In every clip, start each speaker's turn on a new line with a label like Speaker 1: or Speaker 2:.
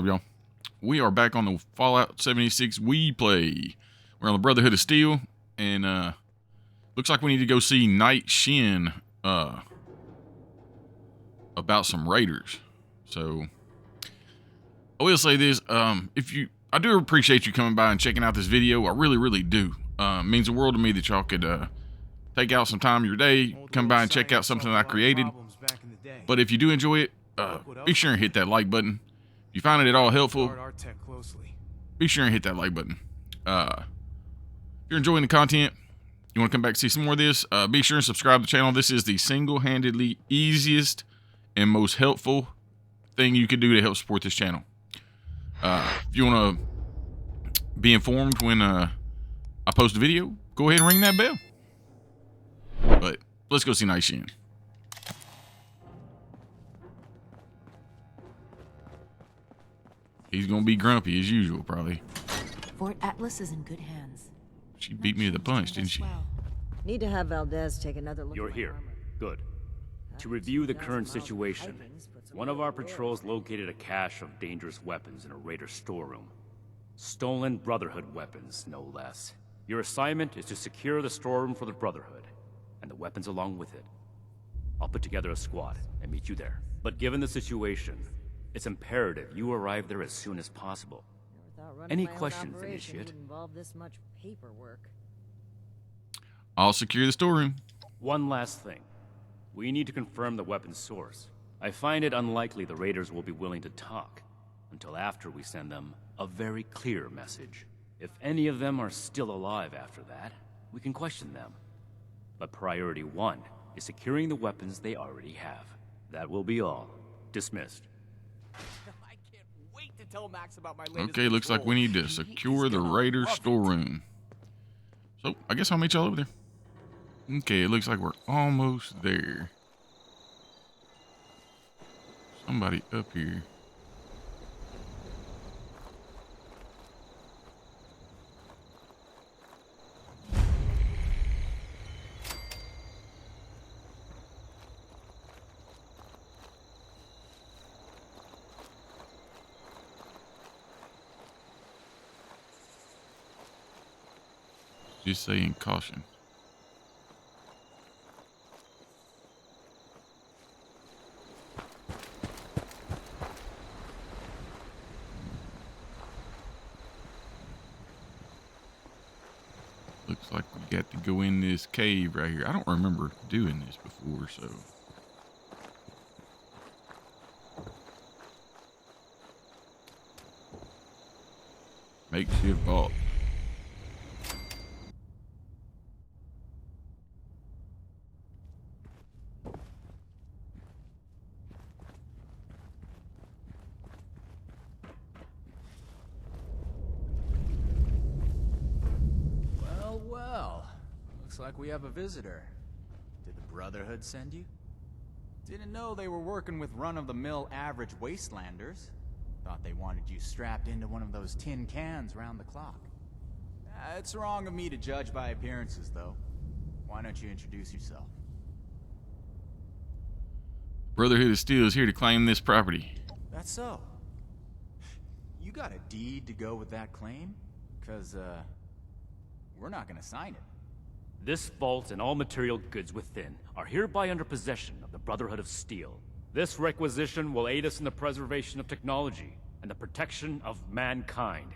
Speaker 1: up, y'all? We are back on the Fallout 76 We Play. We're on the Brotherhood of Steel, and looks like we need to go see Night Shin about some raiders. So I will say this: I do appreciate you coming by and checking out this video. I really do. It means the world to me that y'all could take out some time of your day, come by and check out something that I created. But if you do enjoy it, be sure and hit that like button. If you find it at all helpful, be sure and hit that like button. If you're enjoying the content, you want to come back and see some more of this, be sure and subscribe to the channel. This is the single-handedly easiest and most helpful thing you could do to help support this channel. If you want to be informed when I post a video, go ahead and ring that bell. But let's go see Night Shin. He's gonna be grumpy as usual, probably.
Speaker 2: Fort Atlas is in good hands.
Speaker 1: She beat me to the punch, didn't she?
Speaker 3: Need to have Valdez take another look.
Speaker 4: You're here. Good. To review the current situation, one of our patrols located a cache of dangerous weapons in a raider storeroom. Stolen Brotherhood weapons, no less. Your assignment is to secure the storeroom for the Brotherhood, and the weapons along with it. I'll put together a squad and meet you there. But given the situation, it's imperative you arrive there as soon as possible. Any questions, Initiate?
Speaker 3: Involve this much paperwork.
Speaker 1: I'll secure the storeroom.
Speaker 4: One last thing. We need to confirm the weapon's source. I find it unlikely the raiders will be willing to talk until after we send them a very clear message. If any of them are still alive after that, we can question them. But priority one is securing the weapons they already have. That will be all. Dismissed.
Speaker 5: I can't wait to tell Max about my latest
Speaker 1: Okay, looks like we need to secure the raider storeroom. So, I guess I'll meet y'all over there. Okay, it looks like we're almost there. Somebody up here. Just saying caution. Looks like we got to go in this cave right here. I don't remember doing this before, so. Makeshift vault.
Speaker 5: Looks like we have a visitor. Did the Brotherhood send you? Didn't know they were working with run-of-the-mill average wastelanders. Thought they wanted you strapped into one of those tin cans round the clock. It's wrong of me to judge by appearances, though. Why don't you introduce yourself?
Speaker 1: Brotherhood of Steel is here to claim this property.
Speaker 5: That's so. You got a deed to go with that claim? 'Cause, we're not gonna sign it.
Speaker 4: This vault and all material goods within are hereby under possession of the Brotherhood of Steel. This requisition will aid us in the preservation of technology and the protection of mankind.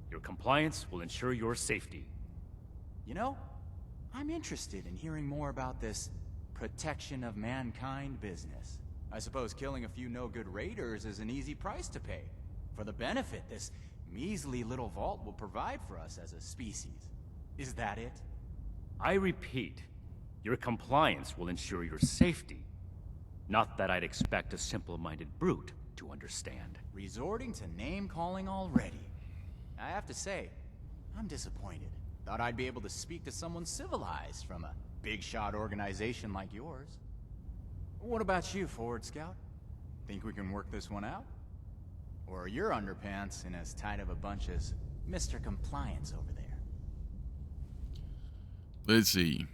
Speaker 4: Your compliance will ensure your safety.
Speaker 5: You know, I'm interested in hearing more about this protection of mankind business. I suppose killing a few no-good raiders is an easy price to pay for the benefit this measly little vault will provide for us as a species. Is that it?
Speaker 4: I repeat, your compliance will ensure your safety. Not that I'd expect a simple-minded brute to understand.
Speaker 5: Resorting to name-calling already. I have to say, I'm disappointed. Thought I'd be able to speak to someone civilized from a big-shot organization like yours. What about you, Forward Scout? Think we can work this one out? Or are your underpants in as tight of a bunch as Mr. Compliance over there?
Speaker 1: Let's see.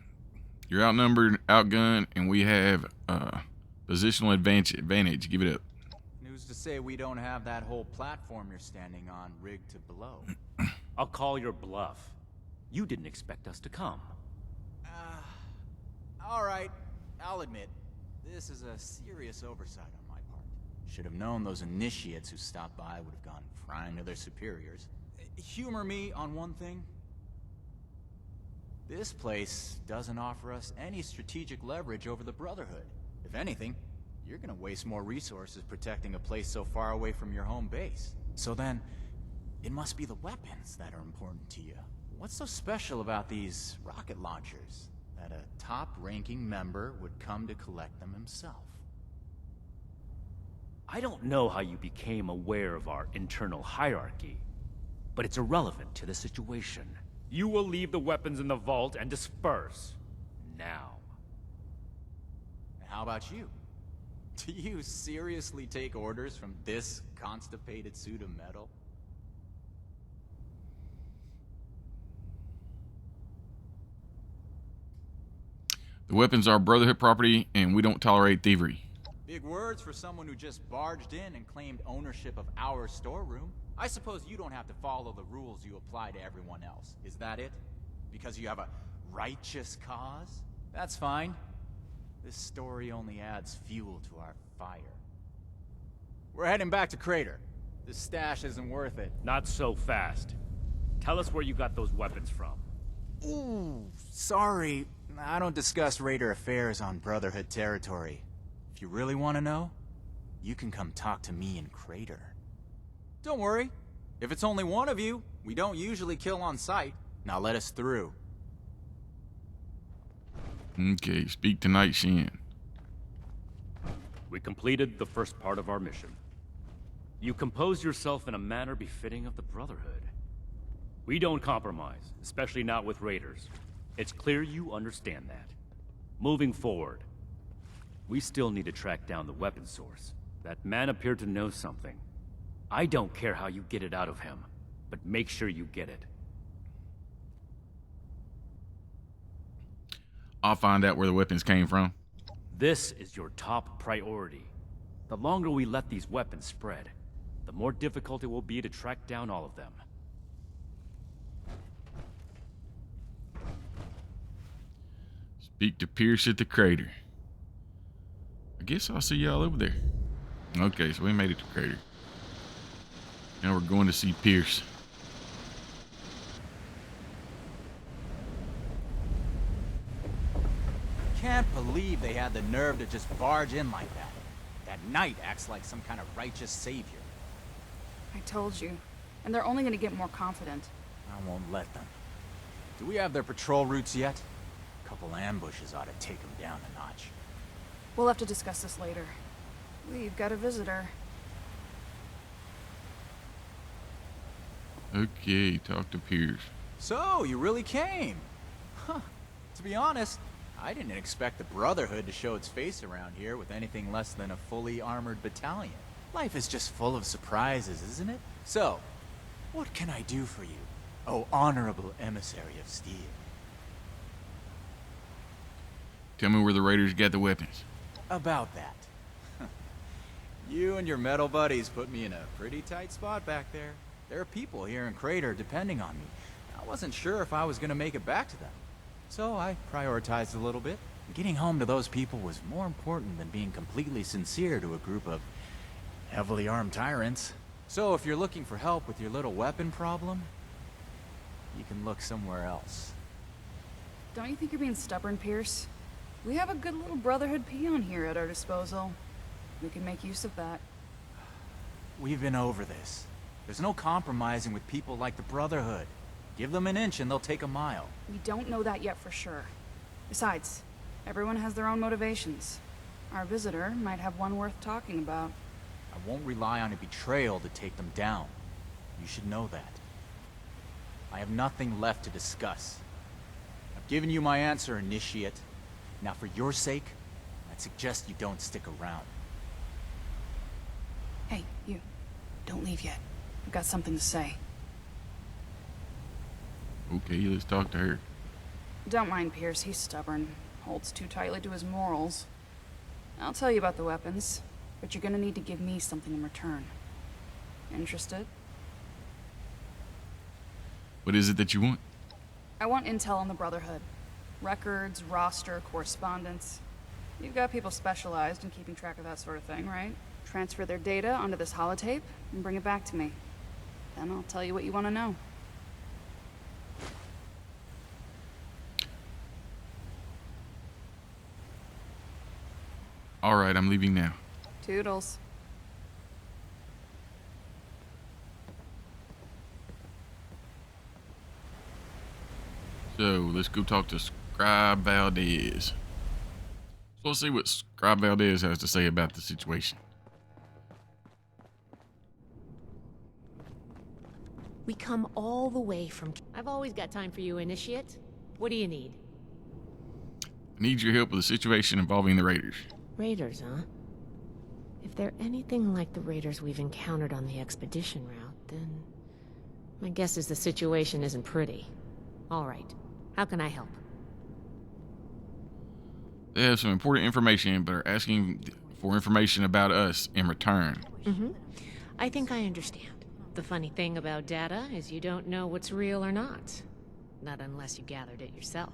Speaker 1: You're outnumbered, outgunned, and we have positional advantage. Give it up.
Speaker 5: News to say we don't have that whole platform you're standing on rigged to blow.
Speaker 4: I'll call your bluff. You didn't expect us to come.
Speaker 5: Alright, I'll admit, this is a serious oversight on my part. Should have known those initiates who stopped by would have gone crying to their superiors. Humor me on one thing. This place doesn't offer us any strategic leverage over the Brotherhood. If anything, you're gonna waste more resources protecting a place so far away from your home base. So then, it must be the weapons that are important to you. What's so special about these rocket launchers that a top-ranking member would come to collect them himself?
Speaker 4: I don't know how you became aware of our internal hierarchy, but it's irrelevant to the situation. You will leave the weapons in the vault and disperse. Now.
Speaker 5: How about you? Do you seriously take orders from this constipated suit of metal?
Speaker 1: The weapons are Brotherhood property, and we don't tolerate thievery.
Speaker 5: Big words for someone who just barged in and claimed ownership of our storeroom. I suppose you don't have to follow the rules you apply to everyone else. Is that it? Because you have a righteous cause? That's fine. This story only adds fuel to our fire. We're heading back to Crater. This stash isn't worth it.
Speaker 4: Not so fast. Tell us where you got those weapons from.
Speaker 5: Ooh, sorry. I don't discuss Raider affairs on Brotherhood territory. If you really want to know, you can come talk to me in Crater. Don't worry. If it's only one of you, we don't usually kill on sight. Now let us through.
Speaker 1: Okay, speak to Night Shin.
Speaker 4: We completed the first part of our mission. You composed yourself in a manner befitting of the Brotherhood. We don't compromise, especially not with raiders. It's clear you understand that. Moving forward, we still need to track down the weapon source. That man appeared to know something. I don't care how you get it out of him, but make sure you get it.
Speaker 1: I'll find out where the weapons came from.
Speaker 4: This is your top priority. The longer we let these weapons spread, the more difficult it will be to track down all of them.
Speaker 1: Speak to Pierce at the crater. I guess I'll see y'all over there. Okay, so we made it to Crater. Now we're going to see Pierce.
Speaker 5: Can't believe they had the nerve to just barge in like that. That knight acts like some kind of righteous savior.
Speaker 6: I told you. And they're only gonna get more confident.
Speaker 5: I won't let them. Do we have their patrol routes yet? A couple ambushes ought to take them down a notch.
Speaker 6: We'll have to discuss this later. We've got a visitor.
Speaker 1: Okay, talk to Pierce.
Speaker 5: So, you really came? Huh. To be honest, I didn't expect the Brotherhood to show its face around here with anything less than a fully armored battalion. Life is just full of surprises, isn't it? So, what can I do for you, oh honorable emissary of steel?
Speaker 1: Tell me where the raiders got the weapons.
Speaker 5: About that. You and your metal buddies put me in a pretty tight spot back there. There are people here in Crater depending on me. I wasn't sure if I was gonna make it back to them. So I prioritized a little bit. Getting home to those people was more important than being completely sincere to a group of heavily armed tyrants. So if you're looking for help with your little weapon problem, you can look somewhere else.
Speaker 6: Don't you think you're being stubborn, Pierce? We have a good little Brotherhood peon here at our disposal. We can make use of that.
Speaker 5: We've been over this. There's no compromising with people like the Brotherhood. Give them an inch and they'll take a mile.
Speaker 6: We don't know that yet for sure. Besides, everyone has their own motivations. Our visitor might have one worth talking about.
Speaker 5: I won't rely on a betrayal to take them down. You should know that. I have nothing left to discuss. I've given you my answer, Initiate. Now for your sake, I'd suggest you don't stick around.
Speaker 6: Hey, you. Don't leave yet. I've got something to say.
Speaker 1: Okay, let's talk to her.
Speaker 6: Don't mind Pierce, he's stubborn. Holds too tightly to his morals. I'll tell you about the weapons. but you're gonna need to give me something in return. Interested?
Speaker 1: What is it that you want?
Speaker 6: I want intel on the Brotherhood. Records, roster, correspondence. You've got people specialized in keeping track of that sort of thing, right? Transfer their data onto this holotape and bring it back to me. Then I'll tell you what you want to know.
Speaker 1: All right, I'm leaving now.
Speaker 6: Toodles.
Speaker 1: So let's go talk to Scribe Valdez. So let's see what Scribe Valdez has to say about the situation.
Speaker 2: We come all the way from... I've always got time for you, Initiate. What do you need?
Speaker 1: I need your help with a situation involving the Raiders.
Speaker 2: Raiders, huh? If they're anything like the raiders we've encountered on the expedition route, then... my guess is the situation isn't pretty. All right. How can I help?
Speaker 1: They have some important information, but are asking for information about us in return.
Speaker 2: Mm-hmm. I think I understand. The funny thing about data is you don't know what's real or not. Not unless you gathered it yourself.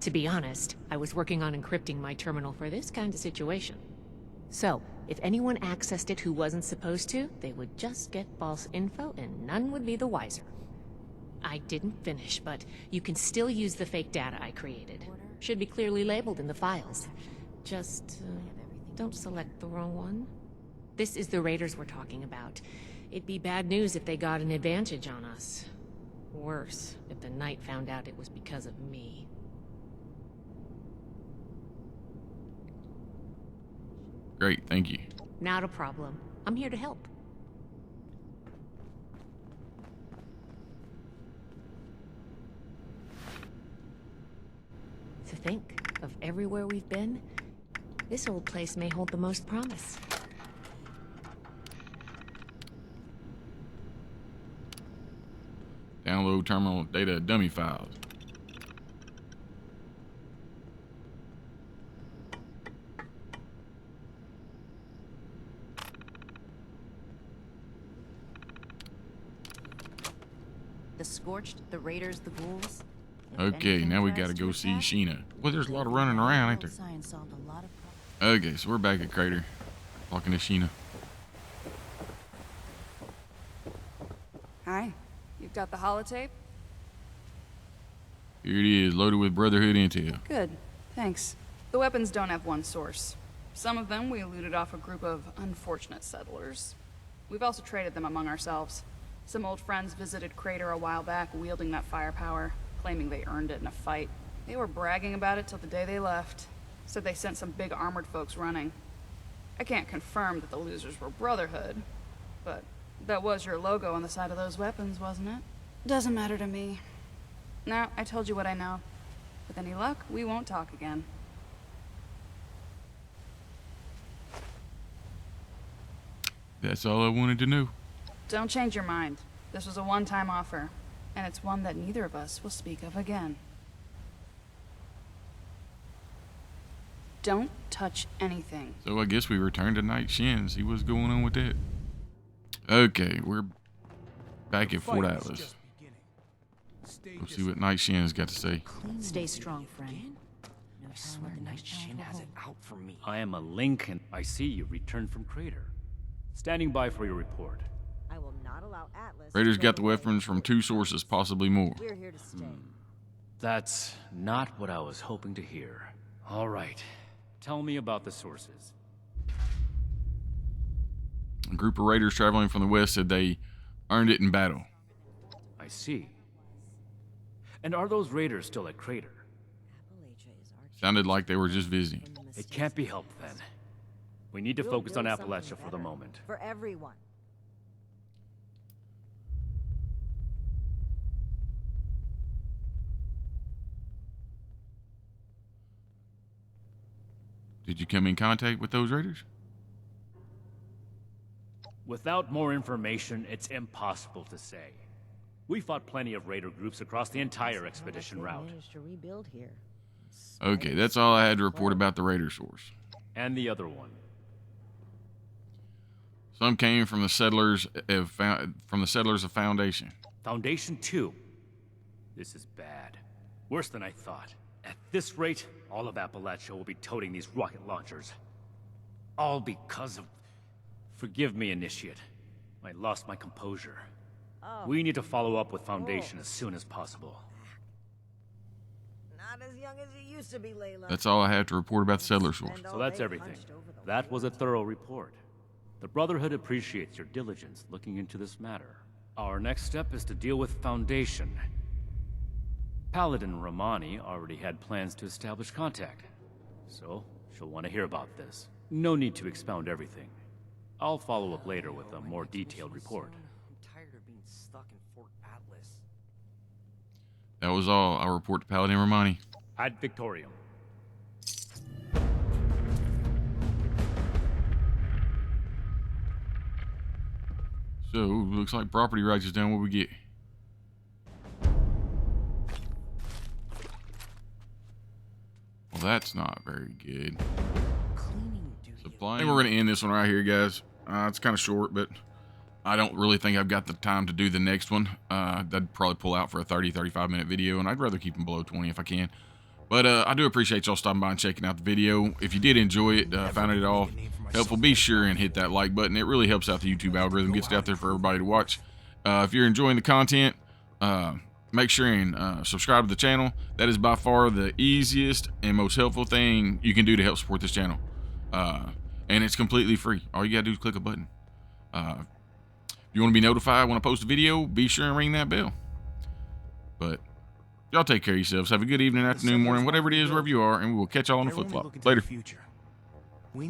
Speaker 2: To be honest, I was working on encrypting my terminal for this kind of situation. So, if anyone accessed it who wasn't supposed to, they would just get false info and none would be the wiser. I didn't finish, but you can still use the fake data I created. Should be clearly labeled in the files. Just, don't select the wrong one. This is the raiders we're talking about. It'd be bad news if they got an advantage on us. Worse, if the Knight found out it was because of me.
Speaker 1: Great, thank you.
Speaker 2: Not a problem. I'm here to help. To think of everywhere we've been, this old place may hold the most promise.
Speaker 1: Download terminal data dummy files.
Speaker 7: The Scorched, the Raiders, the Ghouls.
Speaker 1: Okay, now we gotta go see Sheena. Well, there's a lot of running around, ain't there?
Speaker 7: Science solved a lot of problems.
Speaker 1: Okay, so we're back at Crater. Talking to Sheena.
Speaker 6: Hi. You've got the holotape?
Speaker 1: Here it is, loaded with Brotherhood intel.
Speaker 6: Good. Thanks. The weapons don't have one source. Some of them we looted off a group of unfortunate settlers. We've also traded them among ourselves. Some old friends visited Crater a while back wielding that firepower, claiming they earned it in a fight. They were bragging about it till the day they left. Said they sent some big armored folks running. I can't confirm that the losers were Brotherhood, but that was your logo on the side of those weapons, wasn't it? Doesn't matter to me. Now, I told you what I know. With any luck, we won't talk again.
Speaker 1: That's all I wanted to know.
Speaker 6: Don't change your mind. This was a one-time offer, and it's one that neither of us will speak of again. Don't touch anything.
Speaker 1: So I guess we return to Night Shin, see what's going on with that. Okay, we're back at Fort Atlas. We'll see what Night Shin's got to say.
Speaker 7: Stay strong, friend.
Speaker 8: I swear Night Shin has it out for me.
Speaker 4: I am a Lincoln. I see you returned from Crater. Standing by for your report.
Speaker 3: I will not allow Atlas.
Speaker 1: Raiders
Speaker 3: to
Speaker 1: got the
Speaker 3: away.
Speaker 1: weapons from 2 sources, possibly more.
Speaker 3: We're here to stay.
Speaker 4: That's not what I was hoping to hear. All right. Tell me about the sources.
Speaker 1: A group of raiders traveling from the west said they earned it in battle.
Speaker 4: I see. And are those raiders still at Crater?
Speaker 1: Sounded like they were just visiting.
Speaker 4: It can't be helped then. We need to
Speaker 3: We'll
Speaker 4: focus on
Speaker 3: build something
Speaker 4: Appalachia for the
Speaker 3: better.
Speaker 4: moment.
Speaker 3: For everyone.
Speaker 1: Did you come in contact with those raiders?
Speaker 4: Without more information, it's impossible to say. We fought plenty of raider groups across the entire expedition
Speaker 3: They
Speaker 4: route.
Speaker 3: managed to rebuild here.
Speaker 1: Okay, that's all I had to report about the raider source.
Speaker 4: And the other one.
Speaker 1: Some came from the settlers of Foundation.
Speaker 4: Foundation 2. This is bad. Worse than I thought. At this rate, all of Appalachia will be toting these rocket launchers. All because of... Forgive me, Initiate. I lost my composure. We need to follow up with Foundation as soon as possible.
Speaker 3: Not as young as you used to be, Layla.
Speaker 1: That's all I have to report about the settler source.
Speaker 4: So that's everything. That was a thorough report. The Brotherhood appreciates your diligence looking into this matter. Our next step is to deal with Foundation. Paladin Rahmani already had plans to establish contact, so she'll want to hear about this. No need to expound everything. I'll follow up later with a more detailed report.
Speaker 8: I'm tired of being stuck in Fort Atlas.
Speaker 1: That was all. I'll report to Paladin Rahmani.
Speaker 4: Ad Victorium.
Speaker 1: So, looks like property rights is down. What we get? Well, that's not very good.
Speaker 8: Cleaning duty.
Speaker 1: Supply. I think we're going to end this one right here, guys. It's kind of short, but I don't really think I've got the time to do the next one. I'd probably pull out for a 30-35 minute video, and I'd rather keep them below 20 if I can. But I do appreciate y'all stopping by and checking out the video. If you did enjoy it, found it all helpful, be sure and hit that like button. It really helps out the YouTube algorithm, gets it out there for everybody to watch. If you're enjoying the content, make sure and subscribe to the channel. That is by far the easiest and most helpful thing you can do to help support this channel. And it's completely free. All you gotta do is click a button. If you want to be notified when I post a video, be sure and ring that bell. But y'all take care of yourselves. Have a good evening, afternoon, morning, whatever it is, wherever you are, and we will catch y'all on the flip-flop. Later.